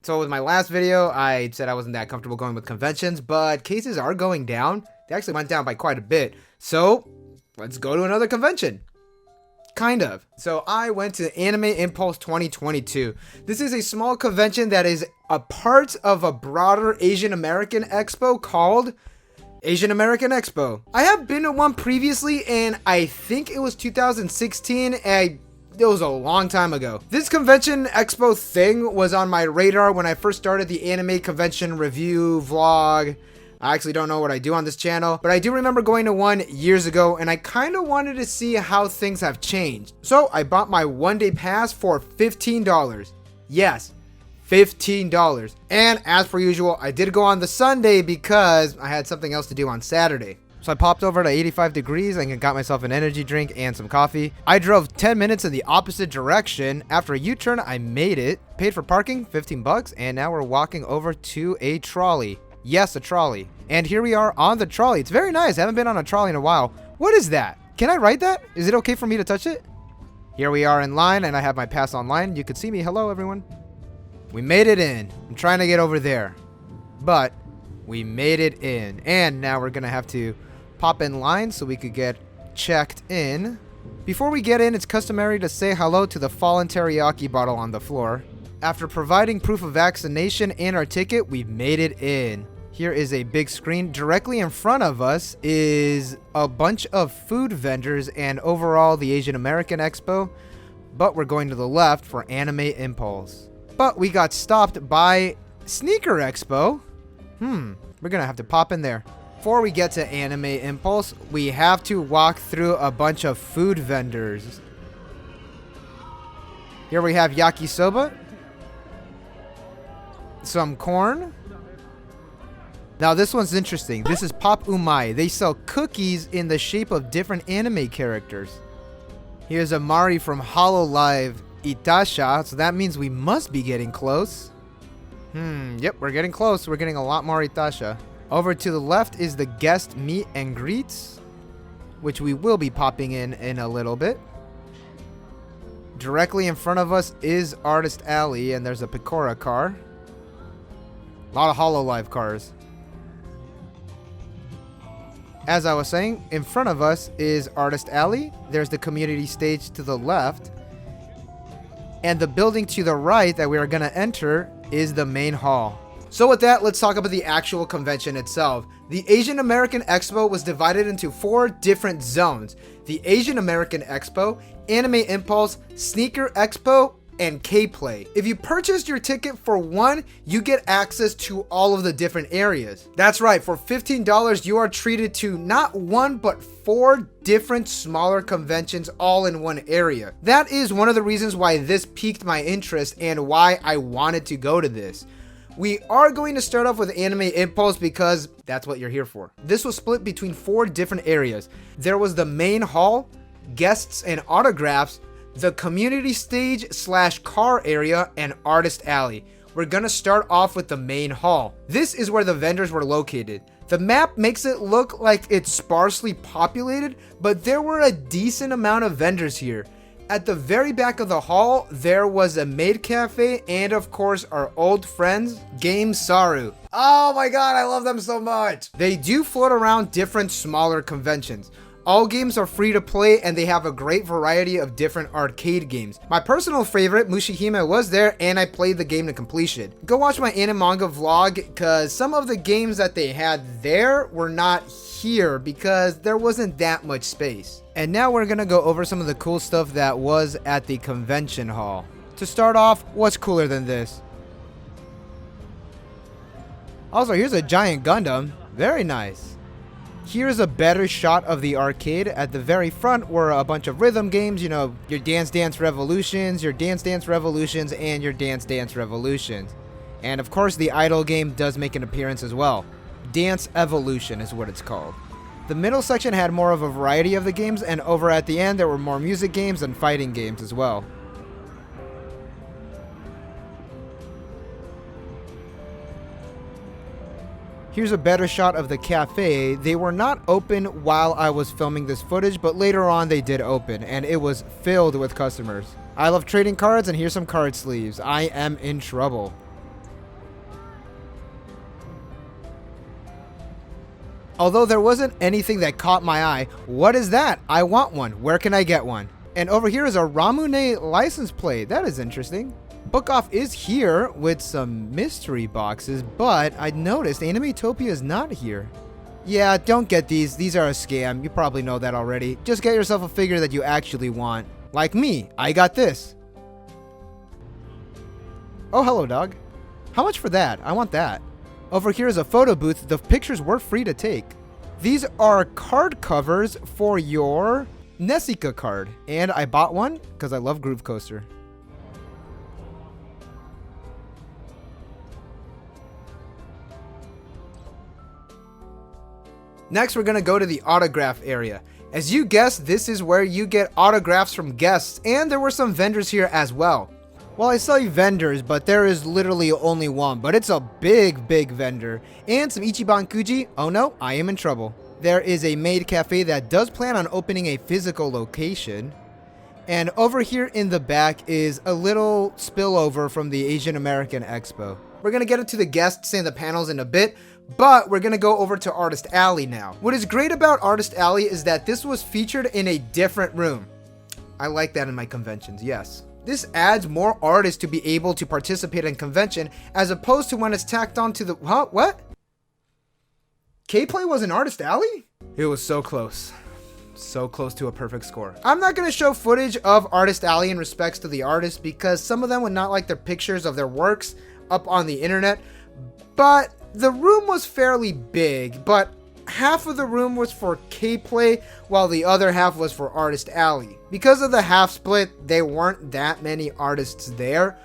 So with my last video, I said I wasn't that comfortable going with conventions, but cases are going down. They actually went down by quite a bit. So let's go to another convention. Kind of. So I went to Anime Impulse 2022. This is a small convention that is a part of a broader Asian American Expo called Asian American Expo. I have been to one previously, and I think it was 2016, and it was a long time ago. This convention expo thing was on my radar when I first started the anime convention review vlog. I actually don't know what I do on this channel, but I do remember going to one years ago, and I kind of wanted to see how things have changed. So I bought my one-day pass for $15. Yes, $15. And as per usual, I did go on the Sunday because I had something else to do on Saturday. So I popped over to 85 degrees and got myself an energy drink and some coffee. I drove 10 minutes in the opposite direction. After a U-turn, I made it. Paid for parking, 15 bucks, and now we're walking over to a trolley. Yes, a trolley. And here we are on the trolley. It's very nice. I haven't been on a trolley in a while. What is that? Can I ride that? Is it okay for me to touch it? Here we are in line, and I have my pass online. You can see me. Hello, everyone. We made it in. I'm trying to get over there, but we made it in. And now we're going to have to pop in line so we could get checked in. Before we get in, it's customary to say hello to the fallen teriyaki bottle on the floor. After providing proof of vaccination and our ticket, we've made it in. Here is a big screen. Directly in front of us is a bunch of food vendors and overall the Asian American Expo, but we're going to the left for Anime Impulse. But we got stopped by Sneaker Expo. We're gonna have to pop in there. Before we get to Anime Impulse, we have to walk through a bunch of food vendors. Here we have yakisoba, some corn. Now this one's interesting. This is Pop Umai. They sell cookies in the shape of different anime characters. Here's a Mari from Hololive Itasha, so that means we must be getting close. Yep, we're getting close. We're getting a lot more Itasha. Over to the left is the guest meet and greets, which we will be popping in a little bit. Directly in front of us is Artist Alley, and there's a Pecora car. A lot of Hololive cars. As I was saying, in front of us is Artist Alley. There's the community stage to the left. And the building to the right that we are going to enter is the main hall. So with that, let's talk about the actual convention itself. The Asian American Expo was divided into 4 different zones. The Asian American Expo, Anime Impulse, Sneaker Expo, and K-Play. If you purchased your ticket for one, you get access to all of the different areas. That's right, for $15, you are treated to not one, but 4 different smaller conventions all in one area. That is one of the reasons why this piqued my interest and why I wanted to go to this. We are going to start off with Anime Impulse because that's what you're here for. This was split between 4 different areas. There was the main hall, guests and autographs, the community stage / car area, and Artist Alley. We're gonna start off with the main hall. This is where the vendors were located. The map makes it look like it's sparsely populated, but there were a decent amount of vendors here. At the very back of the hall, there was a maid cafe and of course our old friends, Game Saru. Oh my god, I love them so much. They do float around different smaller conventions. All games are free to play and they have a great variety of different arcade games. My personal favorite, Mushihime, was there and I played the game to completion. Go watch my anime manga vlog because some of the games that they had there were not here because there wasn't that much space. And now we're gonna go over some of the cool stuff that was at the convention hall. To start off, what's cooler than this? Also, here's a giant Gundam. Very nice. Here's a better shot of the arcade. At the very front were a bunch of rhythm games, you know, your Dance Dance Revolutions, your Dance Dance Revolutions, and your Dance Dance Revolutions. And of course, the idol game does make an appearance as well. Dance Evolution is what it's called. The middle section had more of a variety of the games, and over at the end there were more music games and fighting games as well. Here's a better shot of the cafe. They were not open while I was filming this footage, but later on they did open, and it was filled with customers. I love trading cards, and here's some card sleeves. I am in trouble. Although there wasn't anything that caught my eye. What is that? I want one. Where can I get one? And over here is a Ramune license plate. That is interesting. Book Off is here with some mystery boxes, but I noticed Animatopia is not here. Yeah, don't get these. These are a scam. You probably know that already. Just get yourself a figure that you actually want. Like me. I got this. Oh, hello, dog. How much for that? I want that. Over here is a photo booth. The pictures were free to take. These are card covers for your Nessica card. And I bought one because I love Groove Coaster. Next, we're going to go to the autograph area. As you guessed, this is where you get autographs from guests, and there were some vendors here as well. Well, I say vendors, but there is literally only one, but it's a big vendor. And some Ichiban Kuji. Oh no, I am in trouble. There is a maid cafe that does plan on opening a physical location. And over here in the back is a little spillover from the Asian American Expo. We're going to get into the guests and the panels in a bit, but we're going to go over to Artist Alley now. What is great about Artist Alley is that this was featured in a different room. I like that in my conventions, yes. This adds more artists to be able to participate in convention as opposed to when it's tacked onto the... Huh? What? K-Play was in Artist Alley? It was so close. So close to a perfect score. I'm not going to show footage of Artist Alley in respects to the artists because some of them would not like their pictures of their works up on the internet, but the room was fairly big, but half of the room was for K-Play while the other half was for Artist Alley. Because of the half split, there weren't that many artists there,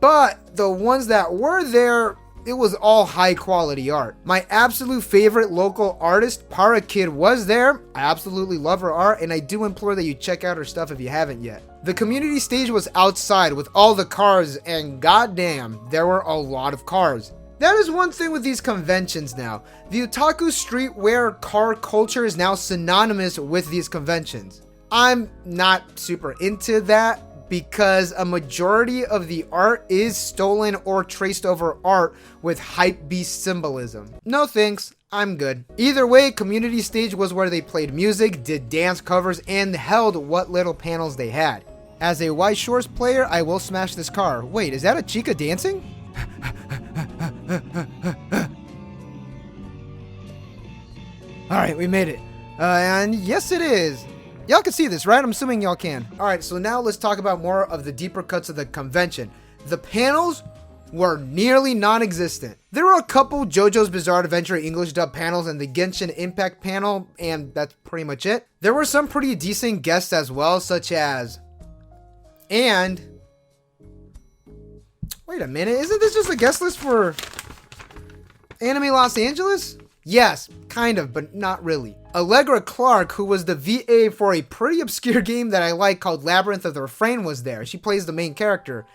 but the ones that were there, it was all high quality art. My absolute favorite local artist, Para Kid, was there. I absolutely love her art, and I do implore that you check out her stuff if you haven't yet. The community stage was outside with all the cars, and goddamn, there were a lot of cars. That is one thing with these conventions now. The otaku streetwear car culture is now synonymous with these conventions. I'm not super into that because a majority of the art is stolen or traced over art with hypebeast symbolism. No thanks, I'm good. Either way, community stage was where they played music, did dance covers, and held what little panels they had. As a Weiss Schwarz player, I will smash this car. Wait, is that a chica dancing? Alright, we made it. And yes it is. Y'all can see this, right? I'm assuming y'all can. Alright, so now let's talk about more of the deeper cuts of the convention. The panels were nearly non-existent. There were a couple JoJo's Bizarre Adventure English dub panels and the Genshin Impact panel, and that's pretty much it. There were some pretty decent guests as well, such as... And... Wait a minute, isn't this just a guest list for Anime Los Angeles? Yes, kind of, but not really. Allegra Clark, who was the VA for a pretty obscure game that I like called Labyrinth of the Refrain, was there. She plays the main character.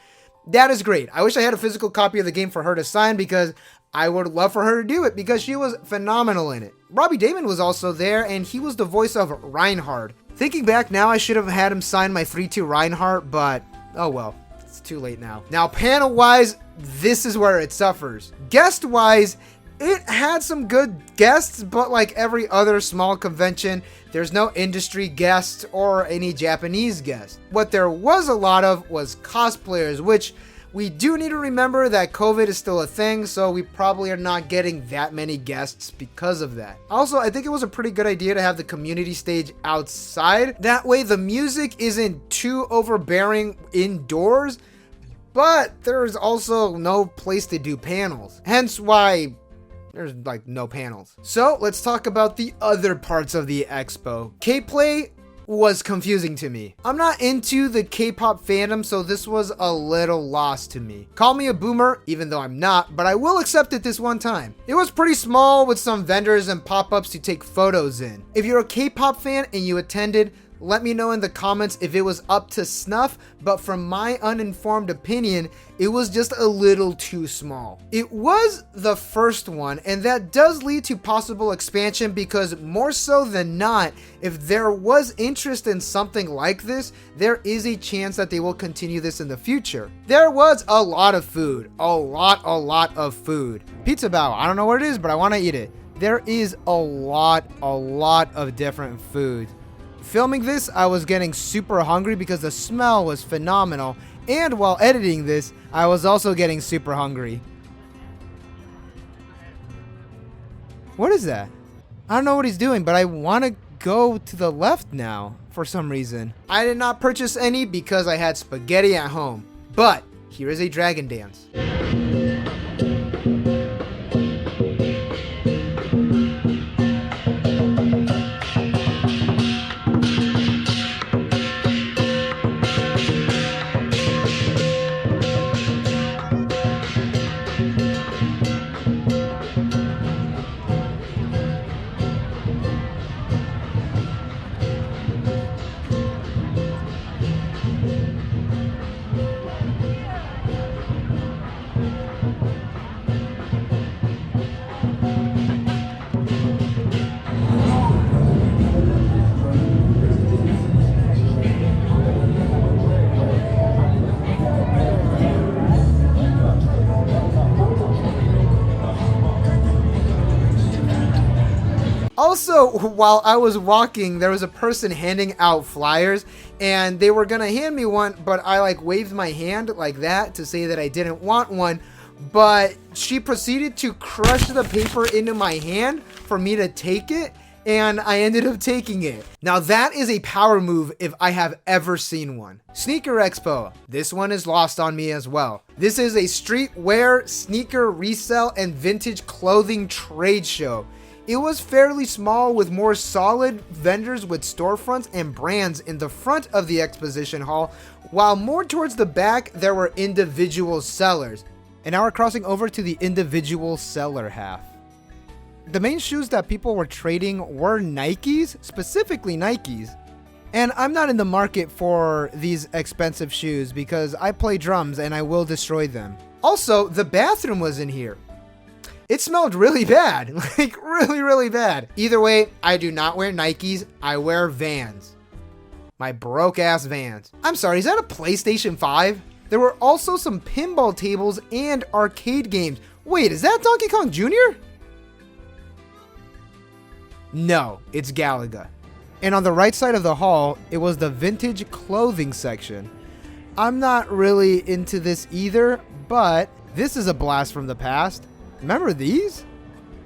That is great. I wish I had a physical copy of the game for her to sign because I would love for her to do it because she was phenomenal in it. Robbie Damon was also there and he was the voice of Reinhard. Thinking back now, I should have had him sign my 3-2 Reinhardt, but oh well. It's too late now. Now, panel-wise, this is where it suffers. Guest-wise, it had some good guests, but like every other small convention, there's no industry guests or any Japanese guests. What there was a lot of was cosplayers, which we do need to remember that COVID is still a thing, so we probably are not getting that many guests because of that. Also, I think it was a pretty good idea to have the community stage outside. That way the music isn't too overbearing indoors, but there's also no place to do panels. Hence why there's like no panels. So let's talk about the other parts of the expo. K-Play was confusing to me. I'm not into the K-pop fandom, so this was a little lost to me. Call me a boomer, even though I'm not, but I will accept it this one time. It was pretty small with some vendors and pop-ups to take photos in. If you're a K-pop fan and you attended, let me know in the comments if it was up to snuff, but from my uninformed opinion, it was just a little too small. It was the first one, and that does lead to possible expansion because more so than not, if there was interest in something like this, there is a chance that they will continue this in the future. There was a lot of food, a lot of food. Pizza Bao, I don't know what it is, but I want to eat it. There is a lot of different food. Filming this, I was getting super hungry because the smell was phenomenal. And while editing this, I was also getting super hungry. What is that? I don't know what he's doing, but I want to go to the left now for some reason. I did not purchase any because I had spaghetti at home. But here is a dragon dance. Also, while I was walking, there was a person handing out flyers, and they were gonna hand me one, but I like waved my hand like that to say that I didn't want one, but she proceeded to crush the paper into my hand for me to take it, and I ended up taking it. Now that is a power move if I have ever seen one. Sneaker Expo. This one is lost on me as well. This is a streetwear, sneaker resale, and vintage clothing trade show. It was fairly small with more solid vendors with storefronts and brands in the front of the exposition hall, while more towards the back there were individual sellers. And now we're crossing over to the individual seller half. The main shoes that people were trading were Nikes, specifically Nikes. And I'm not in the market for these expensive shoes because I play drums and I will destroy them. Also, the bathroom was in here. It smelled really bad, like really bad. Either way, I do not wear Nikes, I wear Vans. My broke ass Vans. I'm sorry, is that a PlayStation 5? There were also some pinball tables and arcade games. Wait, is that Donkey Kong Jr.? No, it's Galaga. And on the right side of the hall, it was the vintage clothing section. I'm not really into this either, but this is a blast from the past. Remember these?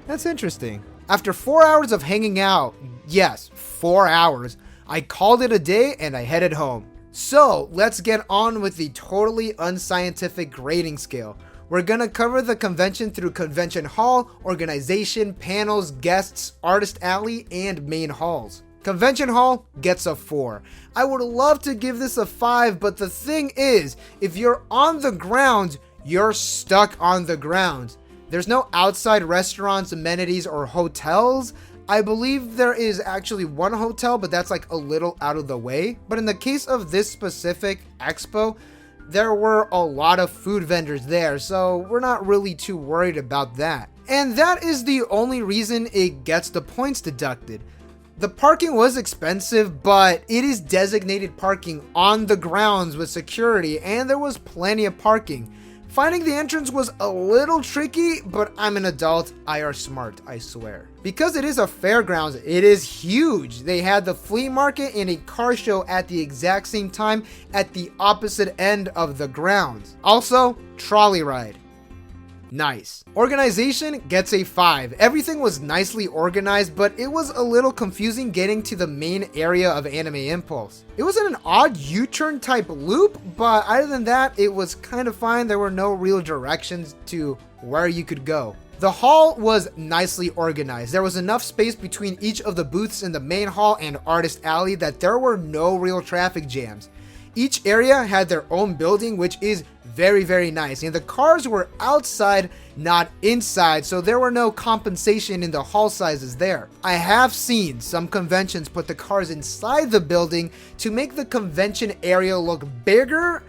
That's interesting. After 4 hours of hanging out, yes, 4 hours, I called it a day and I headed home. So let's get on with the totally unscientific grading scale. We're gonna cover the convention through convention hall, organization, panels, guests, artist alley, and main halls. Convention hall gets a 4. I would love to give this a 5, but the thing is, if you're on the ground, you're stuck on the ground. There's no outside restaurants, amenities, or hotels. I believe there is actually one hotel, but that's like a little out of the way. But in the case of this specific expo, there were a lot of food vendors there, so we're not really too worried about that. And that is the only reason it gets the points deducted. The parking was expensive, but it is designated parking on the grounds with security, and there was plenty of parking. Finding the entrance was a little tricky, but I'm an adult. I are smart, I swear. Because it is a fairgrounds, it is huge. They had the flea market and a car show at the exact same time at the opposite end of the grounds. Also, trolley ride. Nice. Organization gets a 5. Everything was nicely organized, but it was a little confusing getting to the main area of Anime Impulse. It was in an odd U-turn type loop, but other than that, it was kind of fine. There were no real directions to where you could go. The hall was nicely organized. There was enough space between each of the booths in the main hall and artist alley that there were no real traffic jams. Each area had their own building, which is very nice, and the cars were outside, not inside, so there were no compensation in the hall sizes there. I have seen some conventions put the cars inside the building to make the convention area look bigger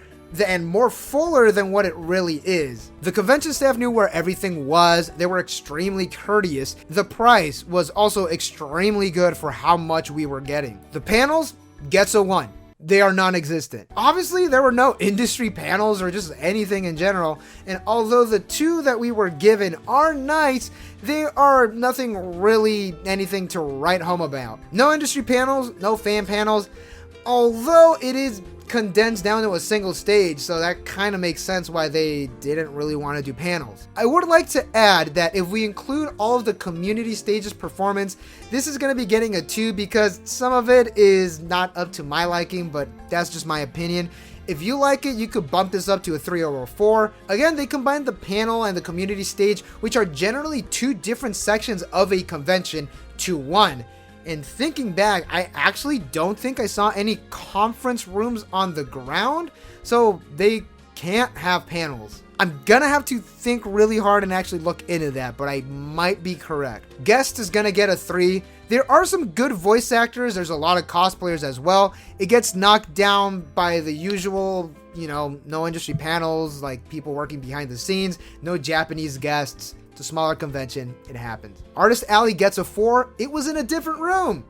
and more fuller than what it really is. The convention staff knew where everything was. They were extremely courteous. The price was also extremely good for how much we were getting. The panels gets a 1. they are non-existent. Obviously, there were no industry panels or just anything in general, and although the two that we were given are nice, they are nothing really anything to write home about. No industry panels, no fan panels, although it is condensed down to a single stage, so that kind of makes sense why they didn't really want to do panels. I would like to add that if we include all of the community stages performance, this is going to be getting a 2 because some of it is not up to my liking, but that's just my opinion. If you like it, you could bump this up to a 3 or a 4. Again, they combined the panel and the community stage, which are generally 2 different sections of a convention, to one. And thinking back, I actually don't think I saw any conference rooms on the ground, so they can't have panels. I'm gonna have to think really hard and actually look into that, but I might be correct. Guest is gonna get a 3. There are some good voice actors, there's a lot of cosplayers as well. It gets knocked down by the usual, no industry panels, like people working behind the scenes, no Japanese guests. It's a smaller convention, it happens. Artist Alley gets a 4. It was in a different room.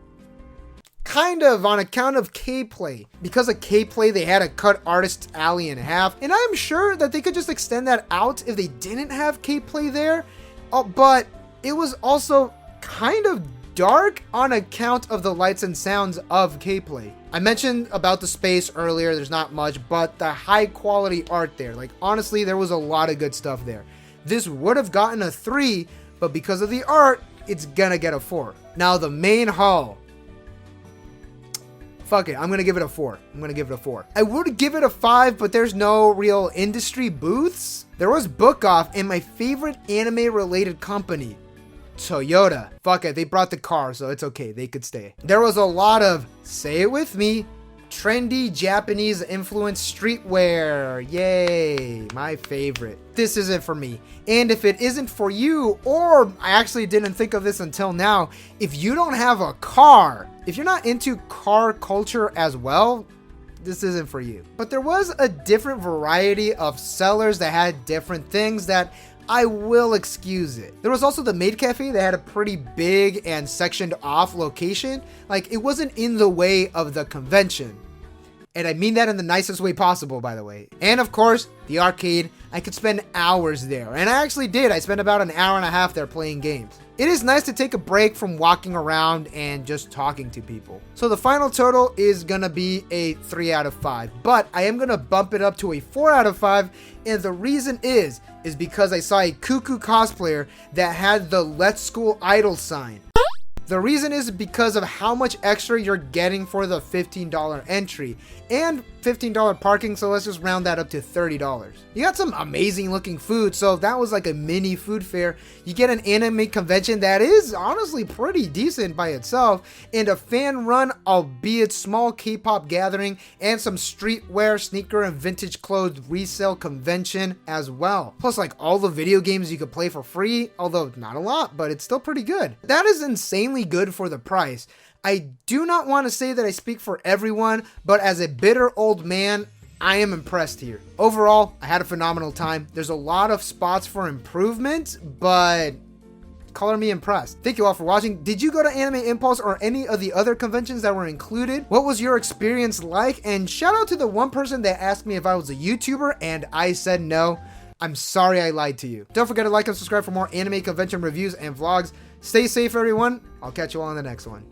Kind of on account of K-Play. Because of K-Play, they had to cut Artist Alley in half. And I'm sure that they could just extend that out if they didn't have K-Play there. But it was also kind of dark on account of the lights and sounds of K-Play. I mentioned about the space earlier, there's not much, but the high quality art there. Like honestly, there was a lot of good stuff there. This would have gotten a 3, but because of the art, it's gonna get a 4. Now the main hall. Fuck it, I'm gonna give it a 4. I would give it a 5, but there's no real industry booths. There was Book Off and my favorite anime related company, Toyota. Fuck it, they brought the car, so it's okay, they could stay. There was a lot of, say it with me, trendy Japanese influenced streetwear. Yay, my favorite. This isn't for me. And if it isn't for you, or I actually didn't think of this until now, if you don't have a car, if you're not into car culture as well, this isn't for you. But there was a different variety of sellers that had different things that I will excuse it. There was also the Maid Cafe that had a pretty big and sectioned off location. Like it wasn't in the way of the convention. And I mean that in the nicest way possible, by the way. And of course, the arcade. I could spend hours there. And I actually did. I spent about an hour and a half there playing games. It is nice to take a break from walking around and just talking to people. So the final total is gonna be a 3 out of 5. But I am gonna bump it up to a 4 out of 5. And the reason is because I saw a cuckoo cosplayer that had the Let's School Idol sign. The reason is because of how much extra you're getting for the $15 entry and $15 parking, so let's just round that up to $30. You got some amazing looking food, so that was like a mini food fair. You get an anime convention that is honestly pretty decent by itself, and a fan run, albeit small, K-pop gathering, and some streetwear, sneaker, and vintage clothes resale convention as well. Plus like all the video games you could play for free, although not a lot, but it's still pretty good. That is insanely good for the price. I do not want to say that I speak for everyone, but as a bitter old man, I am impressed here. Overall, I had a phenomenal time. There's a lot of spots for improvement, but color me impressed. Thank you all for watching. Did you go to Anime Impulse or any of the other conventions that were included? What was your experience like? And shout out to the one person that asked me if I was a YouTuber and I said no. I'm sorry I lied to you. Don't forget to like and subscribe for more anime convention reviews and vlogs. Stay safe, everyone. I'll catch you all on the next one.